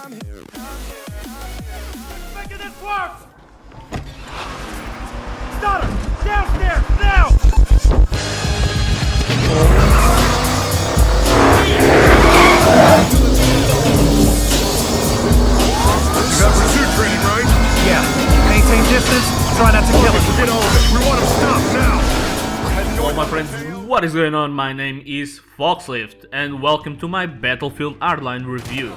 Making this work! Start him! Downstairs, now! You got pursuit training, right? Yeah. Maintain distance, try not to kill him. Get all of it. We want him stopped now. Hello my friends, what is going on? My name is FoxLift and welcome to my Battlefield Hardline review.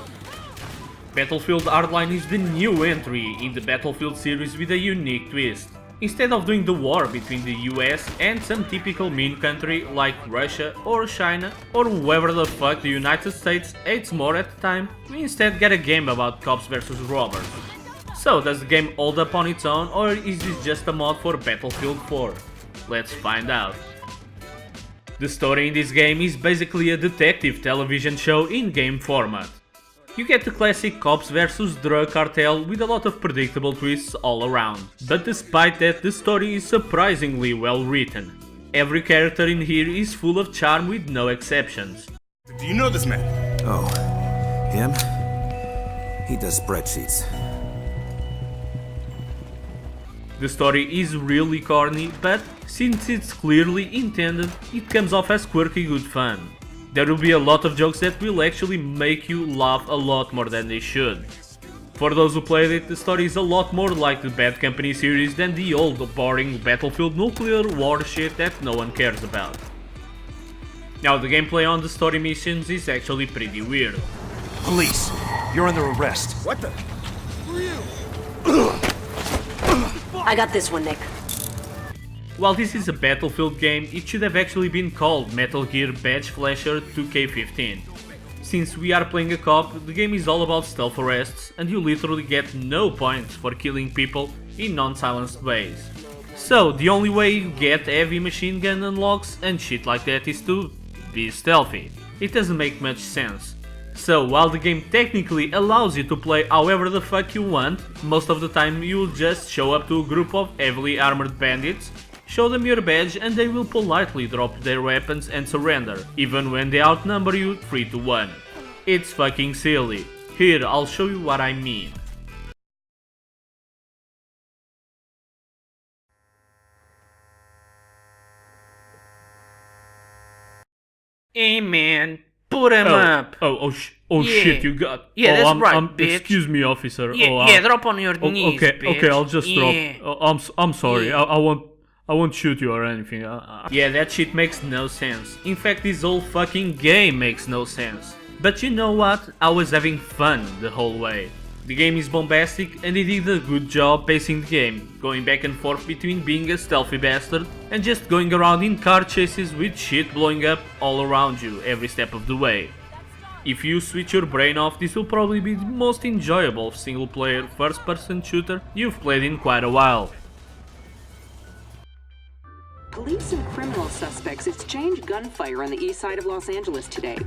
Battlefield Hardline is the new entry in the Battlefield series with a unique twist. Instead of doing the war between the US and some typical mean country like Russia or China or whoever the fuck the United States hates more at the time, we instead get a game about cops versus robbers. So does the game hold up on its own, or is this just a mod for Battlefield 4? Let's find out. The story in this game is basically a detective television show in game format. You get the classic cops versus drug cartel with a lot of predictable twists all around. But despite that, the story is surprisingly well written. Every character in here is full of charm with no exceptions. Do you know this man? Oh, him? He does spreadsheets. The story is really corny, but since it's clearly intended, it comes off as quirky good fun. There will be a lot of jokes that will actually make you laugh a lot more than they should. For those who played it, the story is a lot more like the Bad Company series than the old boring Battlefield nuclear war shit that no one cares about. Now the gameplay on the story missions is actually pretty weird. Police, you're under arrest. What the? I got this one, Nick. While this is a Battlefield game, it should have actually been called Metal Gear Badge Flasher 2K15. Since we are playing a cop, the game is all about stealth arrests and you literally get no points for killing people in non-silenced ways. So the only way you get heavy machine gun unlocks and shit like that is to be stealthy. It doesn't make much sense. So while the game technically allows you to play however the fuck you want, most of the time you will just show up to a group of heavily armored bandits, show them your badge and they will politely drop their weapons and surrender, even when they outnumber you 3-1. It's fucking silly. Here, I'll show you what I mean. Hey man, put him up. Yeah. Shit, you got... Yeah, that's right, bitch. Excuse me, officer. Yeah, drop on your knees, okay, bitch. okay, I'll just drop. I'm sorry, Yeah. I won't shoot you or anything. Yeah, that shit makes no sense. In fact, this whole fucking game makes no sense. But you know what? I was having fun the whole way. The game is bombastic and they did a good job pacing the game, going back and forth between being a stealthy bastard and just going around in car chases with shit blowing up all around you every step of the way. If you switch your brain off, this will probably be the most enjoyable single player first person shooter you've played in quite a while. Police and criminal suspects exchanged gunfire on the east side of Los Angeles today.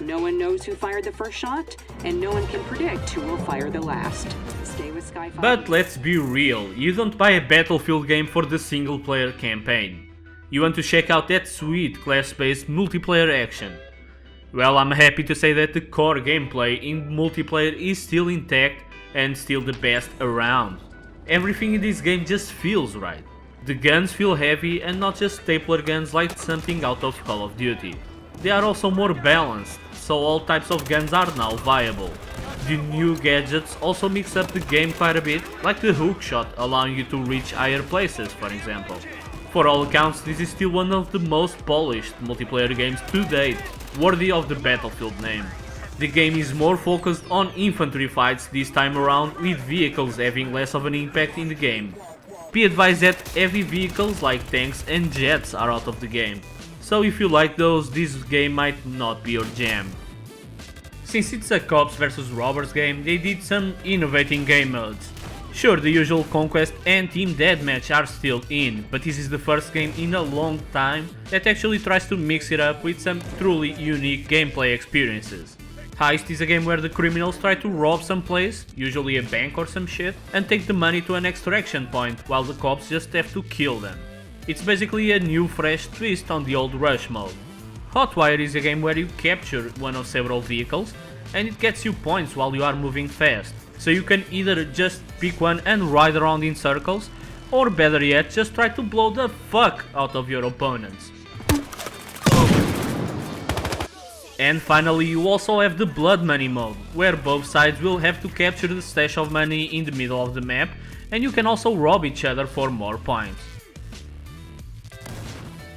No one knows who fired the first shot, and no one can predict who will fire the last. Stay with Sky 5. But let's be real, you don't buy a Battlefield game for the single player campaign. You want to check out that sweet class-based multiplayer action. Well, I'm happy to say that the core gameplay in multiplayer is still intact and still the best around. Everything in this game just feels right. The guns feel heavy and not just stapler guns like something out of Call of Duty. They are also more balanced, so all types of guns are now viable. The new gadgets also mix up the game quite a bit, like the hookshot allowing you to reach higher places, for example. For all accounts, this is still one of the most polished multiplayer games to date, worthy of the Battlefield name. The game is more focused on infantry fights this time around, with vehicles having less of an impact in the game. Be advised that heavy vehicles like tanks and jets are out of the game, so if you like those, this game might not be your jam. Since it's a cops versus robbers game, they did some innovating game modes. Sure, the usual conquest and team deathmatch are still in, but this is the first game in a long time that actually tries to mix it up with some truly unique gameplay experiences. Heist is a game where the criminals try to rob some place, usually a bank or some shit, and take the money to an extraction point while the cops just have to kill them. It's basically a new fresh twist on the old Rush mode. Hotwire is a game where you capture one of several vehicles and it gets you points while you are moving fast. So you can either just pick one and ride around in circles, or better yet, just try to blow the fuck out of your opponents. And finally, you also have the blood money mode, where both sides will have to capture the stash of money in the middle of the map, and you can also rob each other for more points.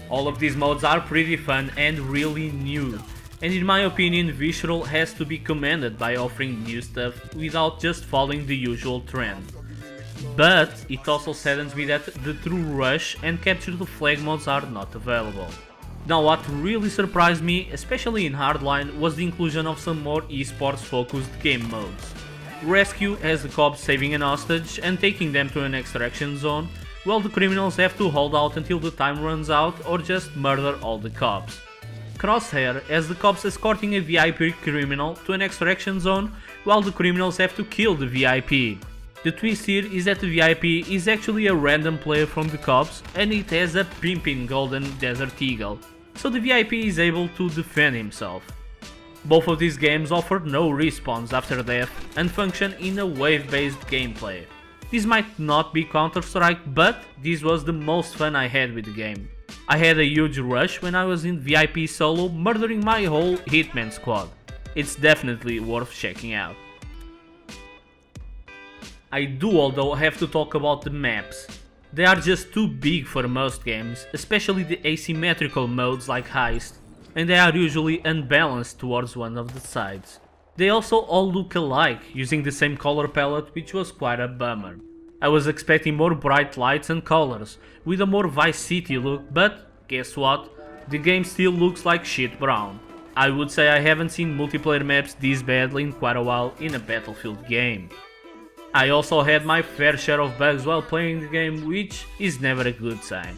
All of these modes are pretty fun and really new, and in my opinion Visceral has to be commended by offering new stuff without just following the usual trend. But it also saddens me that the true rush and capture the flag modes are not available. Now what really surprised me, especially in Hardline, was the inclusion of some more esports focused game modes. Rescue has the cops saving an hostage and taking them to an extraction zone, while the criminals have to hold out until the time runs out or just murder all the cops. Crosshair has the cops escorting a VIP criminal to an extraction zone, while the criminals have to kill the VIP. The twist here is that the VIP is actually a random player from the cops and it has a pimpin' golden desert eagle, so the VIP is able to defend himself. Both of these games offer no respawns after death and function in a wave-based gameplay. This might not be Counter-Strike, but this was the most fun I had with the game. I had a huge rush when I was in VIP solo, murdering my whole Hitman squad. It's definitely worth checking out. I do although have to talk about the maps. They are just too big for most games, especially the asymmetrical modes like Heist, and they are usually unbalanced towards one of the sides. They also all look alike, using the same color palette, which was quite a bummer. I was expecting more bright lights and colors, with a more Vice City look, but guess what? The game still looks like shit brown. I would say I haven't seen multiplayer maps this badly in quite a while in a Battlefield game. I also had my fair share of bugs while playing the game, which is never a good sign.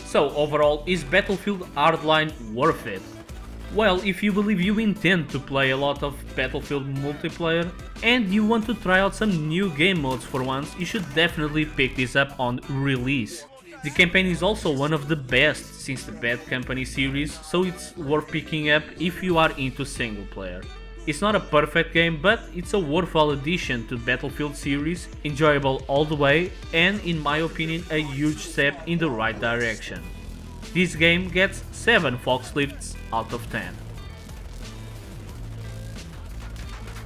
So overall, is Battlefield Hardline worth it? Well, if you believe you intend to play a lot of Battlefield multiplayer and you want to try out some new game modes for once, you should definitely pick this up on release. The campaign is also one of the best since the Bad Company series, so it's worth picking up if you are into single player. It's not a perfect game, but it's a worthwhile addition to Battlefield series, enjoyable all the way and in my opinion a huge step in the right direction. This game gets 7 FoxLifts out of 10.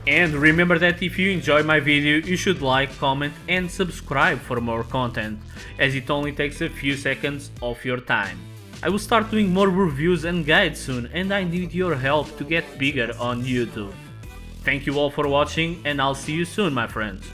And remember that if you enjoy my video, you should like, comment and subscribe for more content, as it only takes a few seconds of your time. I will start doing more reviews and guides soon, and I need your help to get bigger on YouTube. Thank you all for watching, and I'll see you soon, my friends.